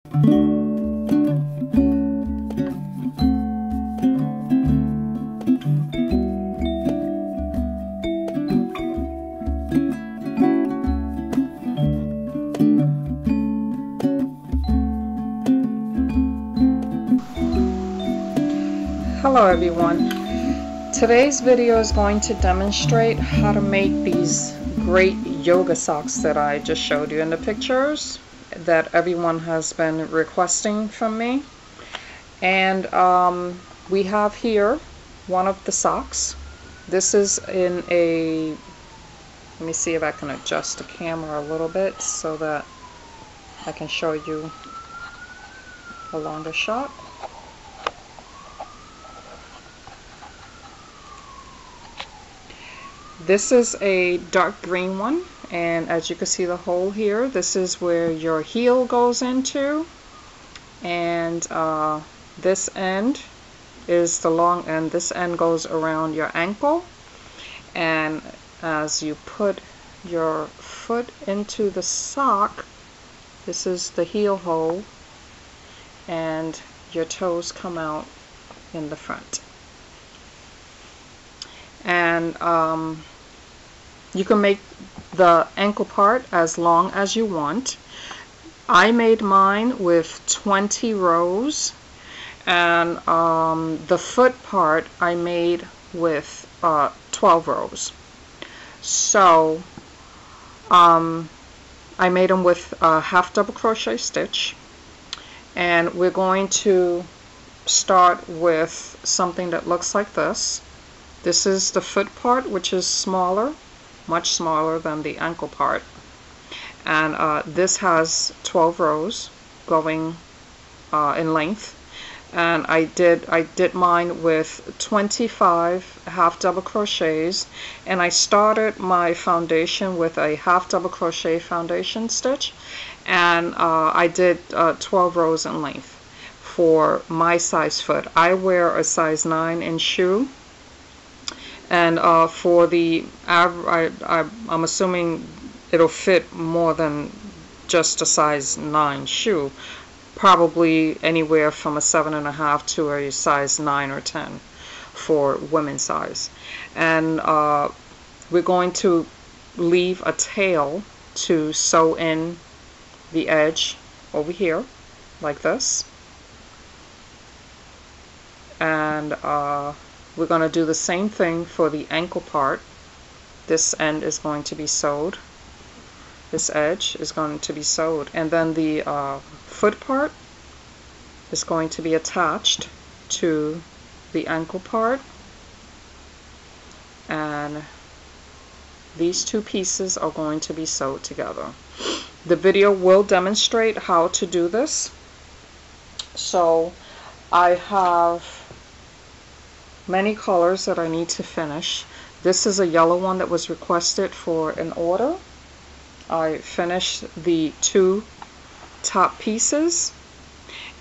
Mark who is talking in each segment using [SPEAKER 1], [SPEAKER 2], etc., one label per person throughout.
[SPEAKER 1] Hello everyone. Today's video is going to demonstrate how to make these great yoga socks that I just showed you in the pictures that everyone has been requesting from me. And we have here one of the socks. This is in a, let me see if I can adjust the camera a little bit so that I can show you a longer shot. This is a dark green one, and as you can see the hole here, this is where your heel goes into, and this end is the long end. This end goes around your ankle, and as you put your foot into the sock, this is the heel hole, and your toes come out in the front. And you can make the ankle part as long as you want. I made mine with 20 rows, and the foot part I made with 12 rows. So I made them with a half double crochet stitch, and we're going to start with something that looks like this. This is the foot part, which is smaller, much smaller than the ankle part, and this has 12 rows going in length, and I did mine with 25 half double crochets, and I started my foundation with a half double crochet foundation stitch, and I did 12 rows in length for my size foot. I wear a size 9 in shoe. And for the average, I'm assuming it'll fit more than just a size 9 shoe. Probably anywhere from a 7.5 to a size 9 or 10 for women's size. And we're going to leave a tail to sew in the edge over here, like this. And we're going to do the same thing for the ankle part. This end is going to be sewed. This edge is going to be sewed. And then the foot part is going to be attached to the ankle part. And these two pieces are going to be sewed together. The video will demonstrate how to do this. So I have many colors that I need to finish. This is a yellow one that was requested for an order. I finished the two top pieces,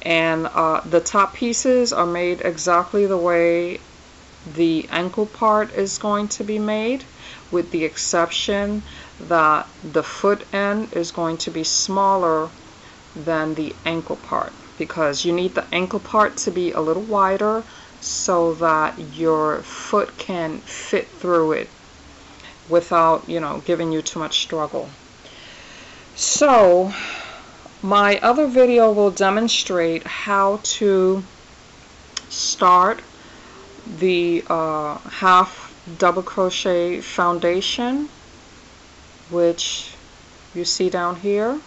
[SPEAKER 1] and the top pieces are made exactly the way the ankle part is going to be made, with the exception that the foot end is going to be smaller than the ankle part, because you need the ankle part to be a little wider so that your foot can fit through it without, you know, giving you too much struggle. So my other video will demonstrate how to start the half double crochet foundation, which you see down here.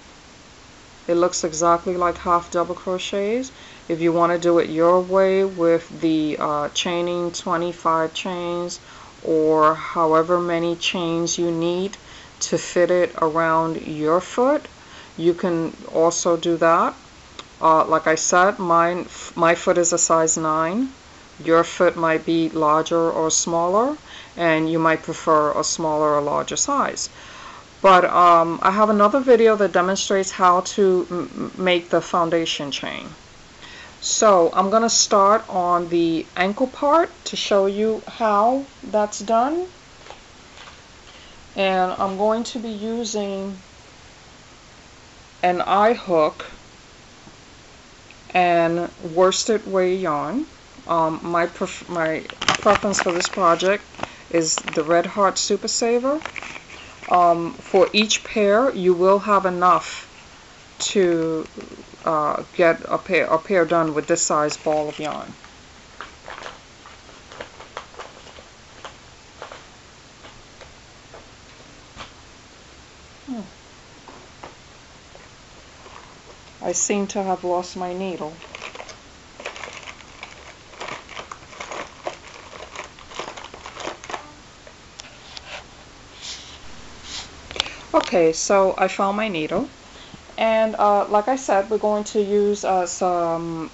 [SPEAKER 1] It looks exactly like half double crochets. If you want to do it your way with the chaining 25 chains or however many chains you need to fit it around your foot, you can also do that. Like I said, my foot is a size 9. Your foot might be larger or smaller, and you might prefer a smaller or larger size. But I have another video that demonstrates how to make the foundation chain. So I'm going to start on the ankle part to show you how that's done. And I'm going to be using an eye hook and worsted weight yarn. My preference for this project is the Red Heart Super Saver. For each pair, you will have enough to get a pair done with this size ball of yarn. I seem to have lost my needle. Okay, so I found my needle, and like I said, we're going to use some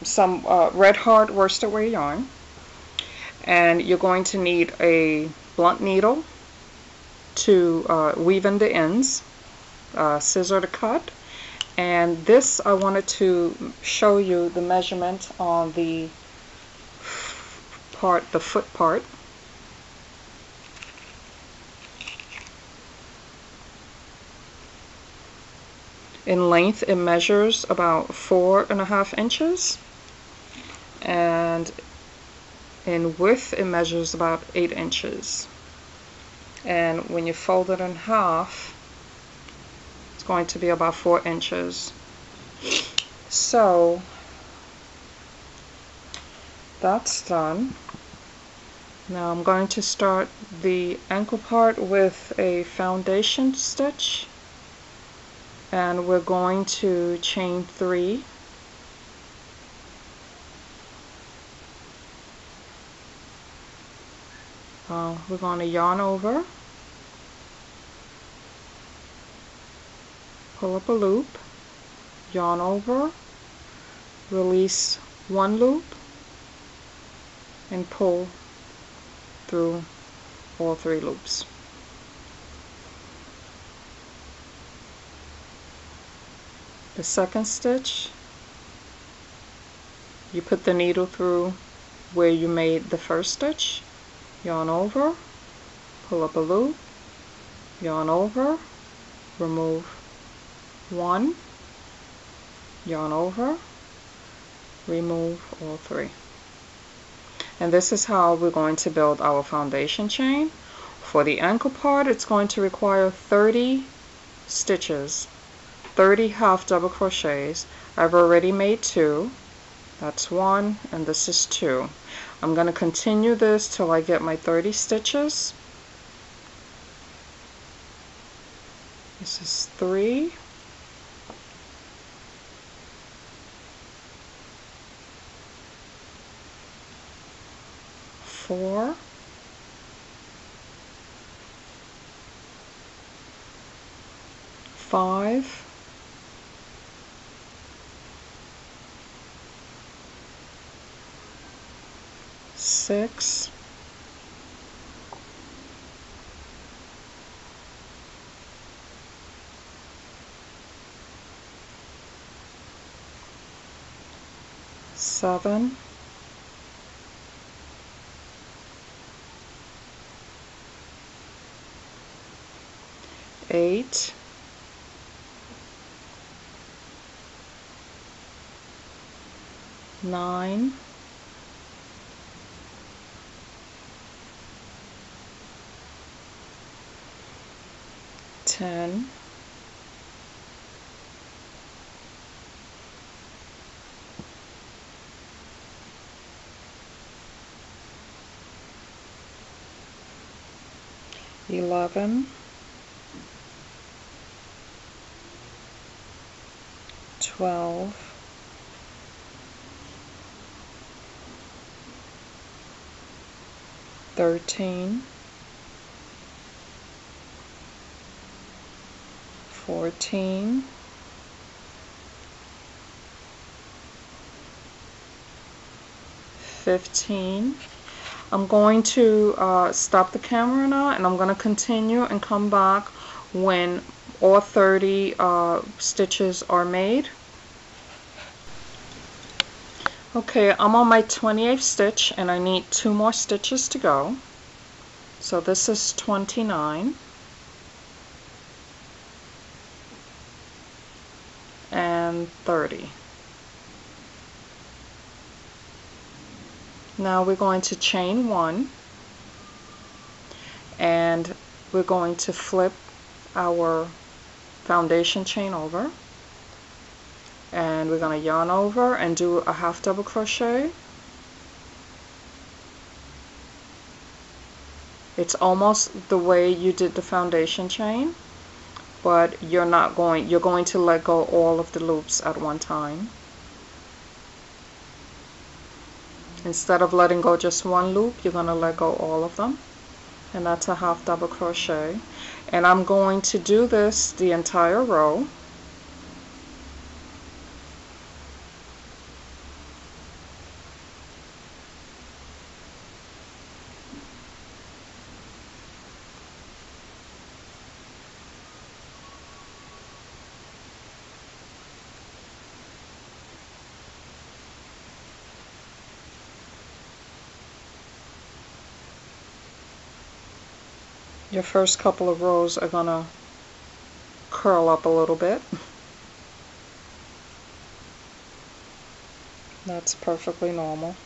[SPEAKER 1] Red Heart worsted weight yarn, and you're going to need a blunt needle to weave in the ends, scissor to cut, and this I wanted to show you the measurement on the part, the foot part. In length, it measures about 4.5 inches, and in width, it measures about 8 inches. And when you fold it in half, it's going to be about 4 inches. So that's done. Now I'm going to start the ankle part with a foundation stitch, and we're going to chain 3. We're going to yarn over, pull up a loop, yarn over, release 1 loop, and pull through all 3 loops. The second stitch, you put the needle through where you made the first stitch, yarn over, pull up a loop, yarn over, remove 1, yarn over, remove all 3. And this is how we're going to build our foundation chain. For the ankle part, it's going to require 30 stitches, 30 half double crochets. I've already made 2. That's 1, and this is 2. I'm going to continue this till I get my 30 stitches. This is 3. 4. 5. 6. 7. 8. 9. 10. 11. 12. 13. 14. 15. I'm going to stop the camera now, and I'm going to continue and come back when all 30 stitches are made. Okay, I'm on my 28th stitch, and I need 2 more stitches to go. So this is 29. And 30. Now we're going to chain 1, and we're going to flip our foundation chain over, and we're going to yarn over and do a half double crochet. It's almost the way you did the foundation chain, but you're going to let go all of the loops at one time. Instead of letting go just one loop, you're going to let go all of them, and that's a half double crochet. And I'm going to do this the entire row. Your first couple of rows are going to curl up a little bit. That's perfectly normal.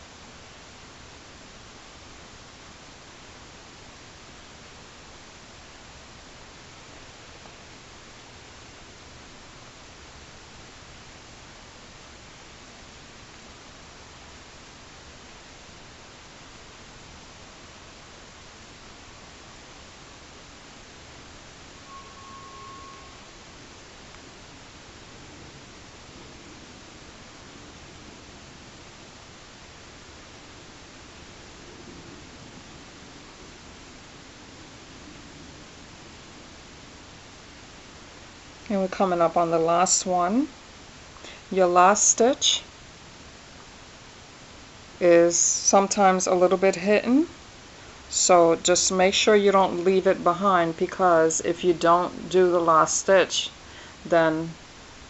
[SPEAKER 1] And we're coming up on the last one. Your last stitch is sometimes a little bit hidden, so just make sure you don't leave it behind, because if you don't do the last stitch, then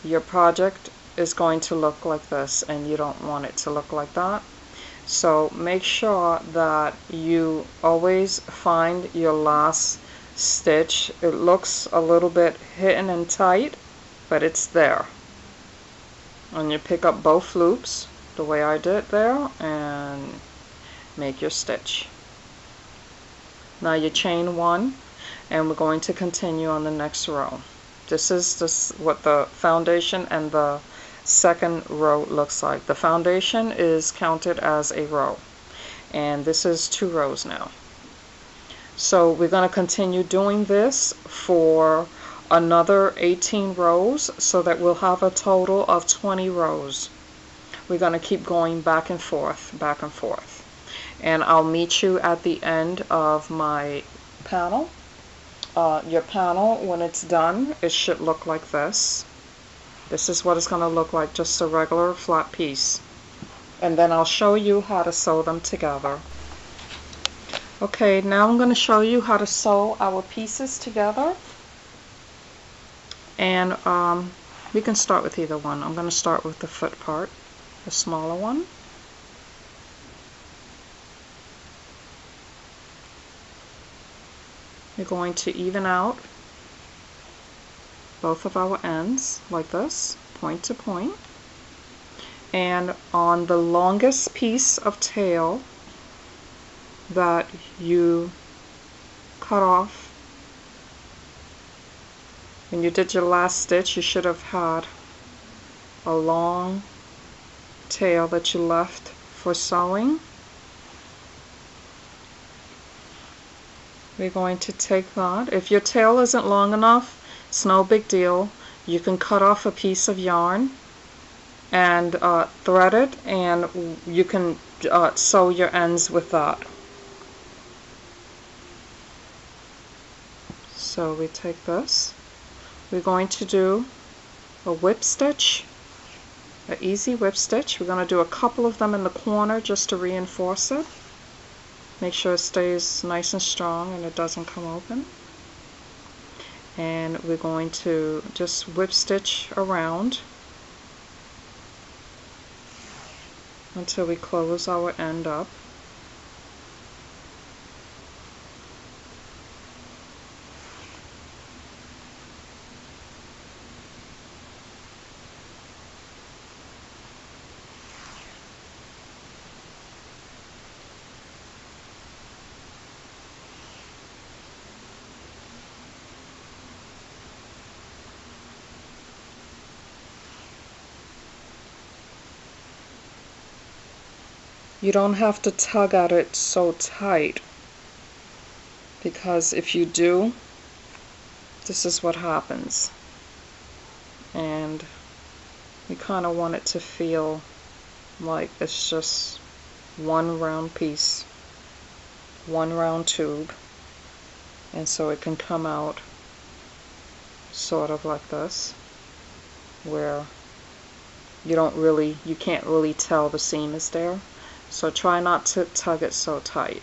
[SPEAKER 1] your project is going to look like this, and you don't want it to look like that. So make sure that you always find your last stitch. It looks a little bit hidden and tight, but it's there. And you pick up both loops the way I did there and make your stitch. Now you chain 1, and we're going to continue on the next row. This is what the foundation and the second row looks like. The foundation is counted as a row, and this is 2 rows now. So we're going to continue doing this for another 18 rows, so that we'll have a total of 20 rows. We're going to keep going back and forth, and I'll meet you at the end of my panel. Your panel, when it's done, it should look like this. This is what it's going to look like, just a regular flat piece. And then I'll show you how to sew them together. Okay, now I'm going to show you how to sew our pieces together. And we can start with either one. I'm going to start with the foot part, the smaller one. We're going to even out both of our ends like this, point to point. And on the longest piece of tail that you cut off, when you did your last stitch, you should have had a long tail that you left for sewing. We're going to take that. If your tail isn't long enough, it's no big deal. You can cut off a piece of yarn and thread it, and you can sew your ends with that. So we take this. We're going to do a whip stitch, an easy whip stitch. We're going to do a couple of them in the corner just to reinforce it. Make sure it stays nice and strong and it doesn't come open. And we're going to just whip stitch around until we close our end up. You don't have to tug at it so tight, because if you do, this is what happens. And you kind of want it to feel like it's just one round piece, one round tube, and so it can come out sort of like this, where you can't really tell the seam is there. So try not to tug it so tight.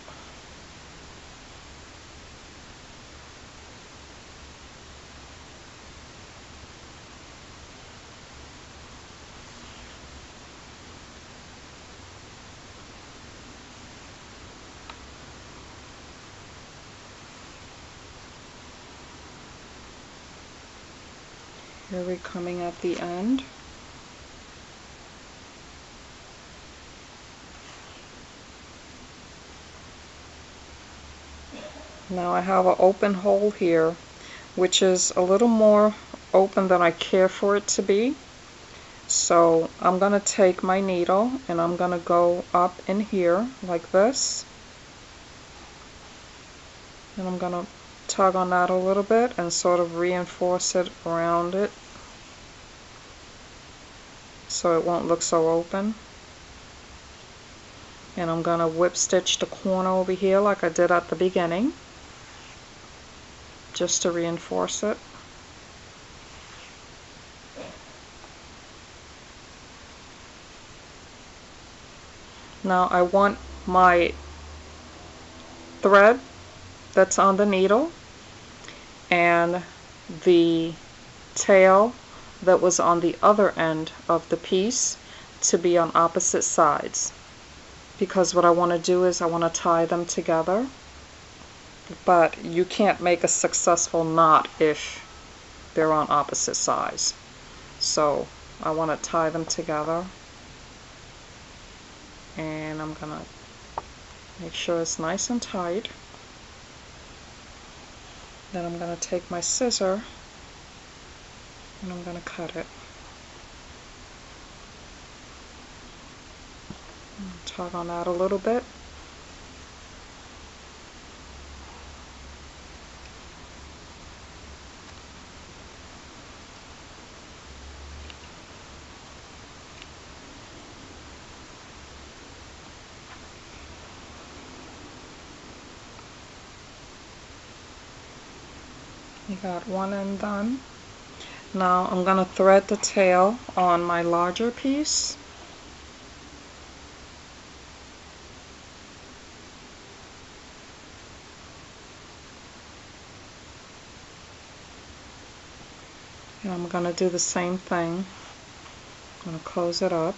[SPEAKER 1] Here we're coming at the end. Now I have an open hole here, which is a little more open than I care for it to be. So I'm going to take my needle and I'm going to go up in here like this. And I'm going to tug on that a little bit and sort of reinforce it around it so it won't look so open. And I'm going to whip stitch the corner over here like I did at the beginning, just to reinforce it. Now I want my thread that's on the needle and the tail that was on the other end of the piece to be on opposite sides, because what I want to do is I want to tie them together. But you can't make a successful knot if they're on opposite sides. So I want to tie them together, and I'm gonna make sure it's nice and tight. Then I'm gonna take my scissor and I'm gonna cut it. Tug on that a little bit. You got one end done. Now I'm going to thread the tail on my larger piece. And I'm going to do the same thing. I'm going to close it up.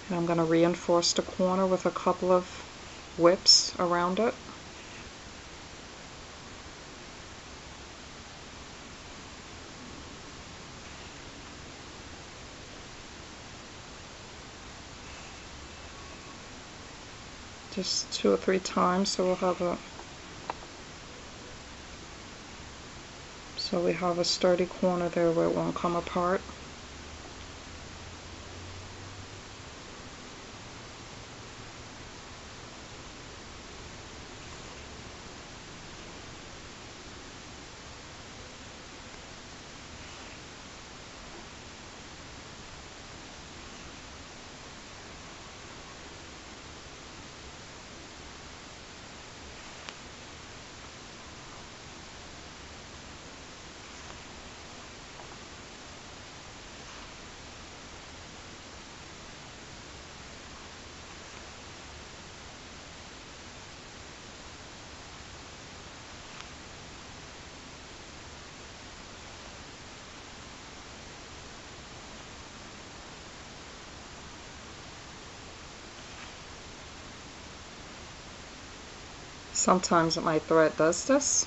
[SPEAKER 1] And I'm going to reinforce the corner with a couple of whips around it. Just 2 or 3 times, so we have a sturdy corner there where it won't come apart. Sometimes my thread does this.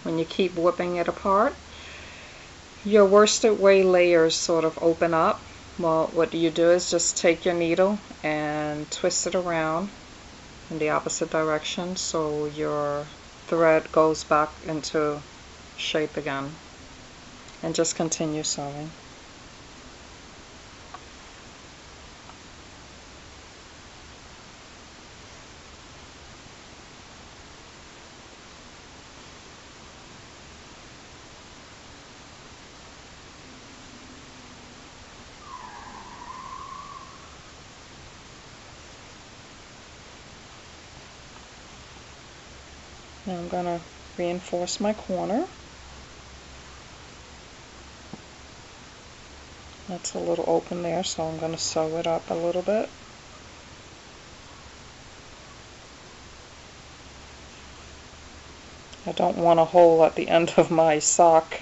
[SPEAKER 1] When you keep whipping it apart, your worsted weight layers sort of open up. Well, what you do is just take your needle and twist it around in the opposite direction so your thread goes back into shape again, and just continue sewing. Now I'm going to reinforce my corner. That's a little open there, so I'm going to sew it up a little bit. I don't want a hole at the end of my sock.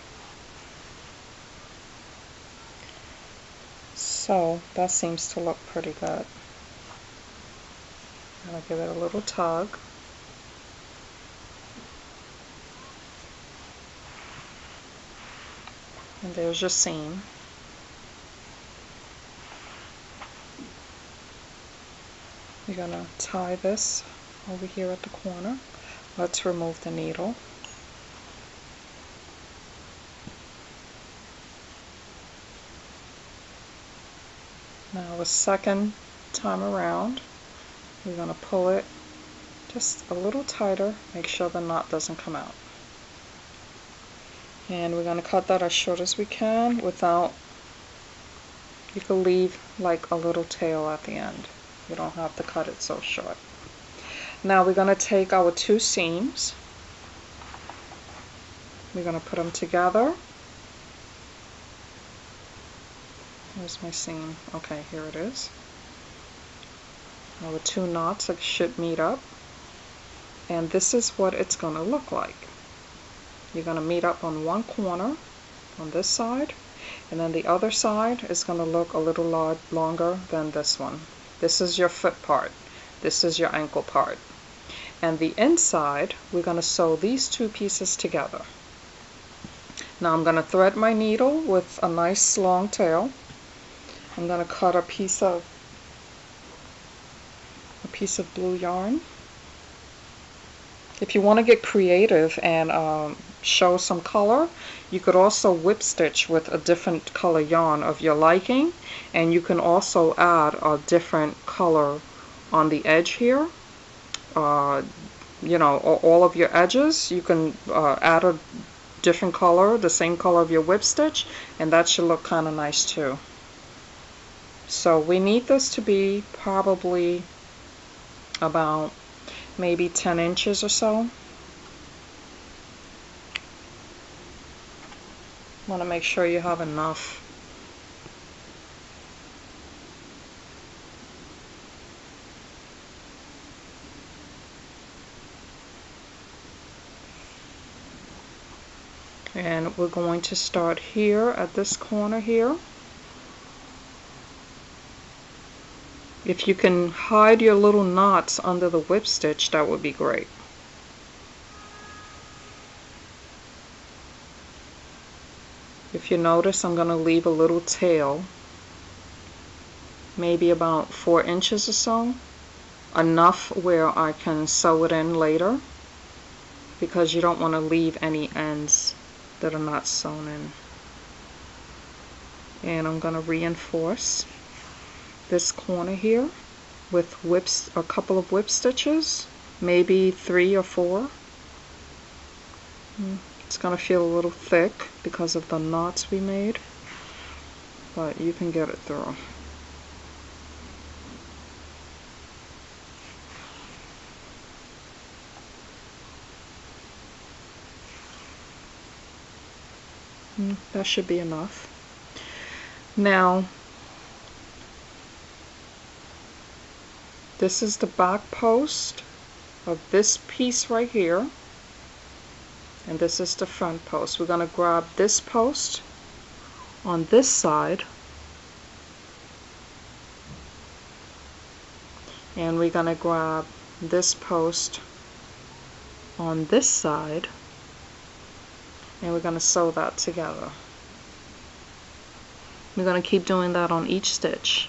[SPEAKER 1] So that seems to look pretty good. I'm going to give it a little tug. And there's your seam. You're going to tie this over here at the corner. Let's remove the needle. Now the second time around, we're going to pull it just a little tighter, make sure the knot doesn't come out. And we're going to cut that as short as we can without, you can leave like a little tail at the end. You don't have to cut it so short. Now we're going to take our two seams, we're going to put them together. Where's my seam? Okay, here it is. Now the two knots should meet up, and this is what it's going to look like. You're going to meet up on one corner on this side, and then the other side is going to look a little longer than this one. This is your foot part. This is your ankle part. And the inside, we're going to sew these two pieces together. Now I'm going to thread my needle with a nice long tail. I'm going to cut a piece of blue yarn. If you want to get creative and show some color, you could also whip stitch with a different color yarn of your liking, and you can also add a different color on the edge here. You know, all of your edges, you can add a different color, the same color of your whip stitch, and that should look kind of nice too. So we need this to be probably about maybe 10 inches or so. Want to make sure you have enough. And we're going to start here at this corner here. If you can hide your little knots under the whip stitch, that would be great. If you notice, I'm going to leave a little tail, maybe about 4 inches or so, enough where I can sew it in later, because you don't want to leave any ends that are not sewn in. And I'm going to reinforce this corner here with a couple of whip stitches, maybe 3 or 4. It's going to feel a little thick because of the knots we made, but you can get it through. That should be enough. Now, this is the back post of this piece right here, and this is the front post. We're going to grab this post on this side, and we're going to grab this post on this side, and we're going to sew that together. We're going to keep doing that on each stitch.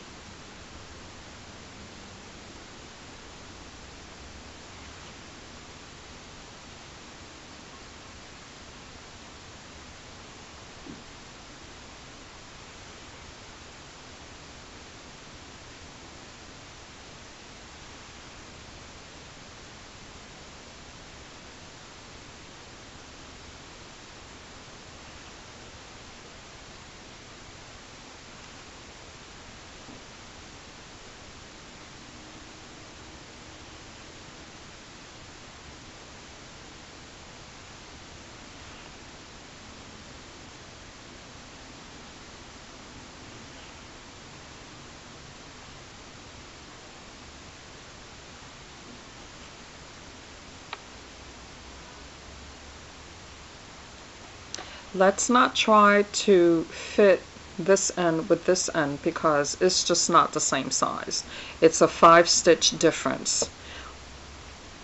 [SPEAKER 1] Let's not try to fit this end with this end because it's just not the same size. It's a 5-stitch difference.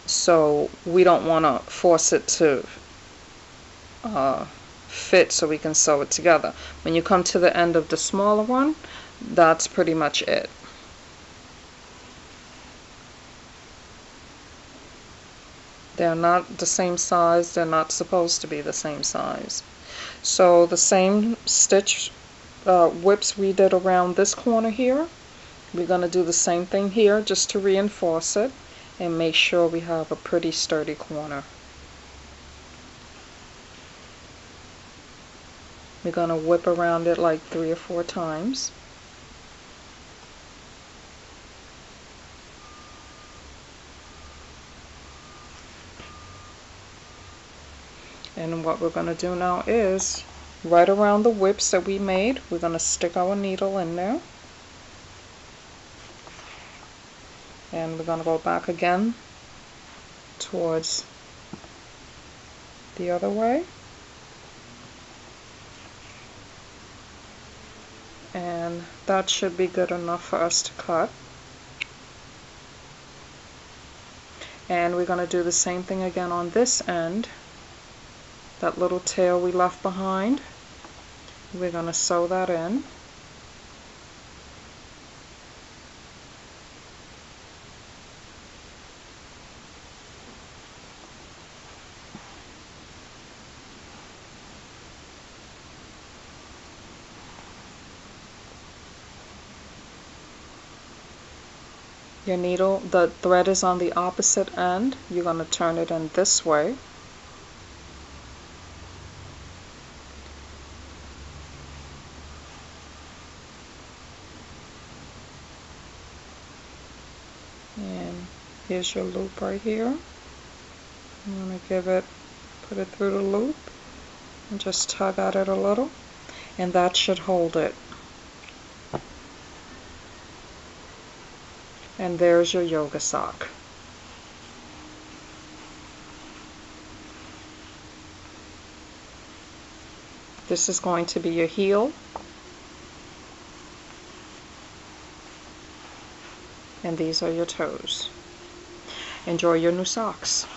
[SPEAKER 1] So we don't want to force it to fit so we can sew it together. When you come to the end of the smaller one, that's pretty much it. They're not the same size. They're not supposed to be the same size. So the same stitch whips we did around this corner here, we're going to do the same thing here just to reinforce it and make sure we have a pretty sturdy corner. We're going to whip around it like 3 or 4 times. And what we're going to do now is, right around the whips that we made, we're going to stick our needle in there. And we're going to go back again towards the other way. And that should be good enough for us to cut. And we're going to do the same thing again on this end. That little tail we left behind, we're going to sew that in. Your needle, the thread is on the opposite end. You're going to turn it in this way. And here's your loop right here. I'm going to put it through the loop and just tug at it a little, and that should hold it. And there's your yoga sock. This is going to be your heel. And these are your toes. Enjoy your new socks.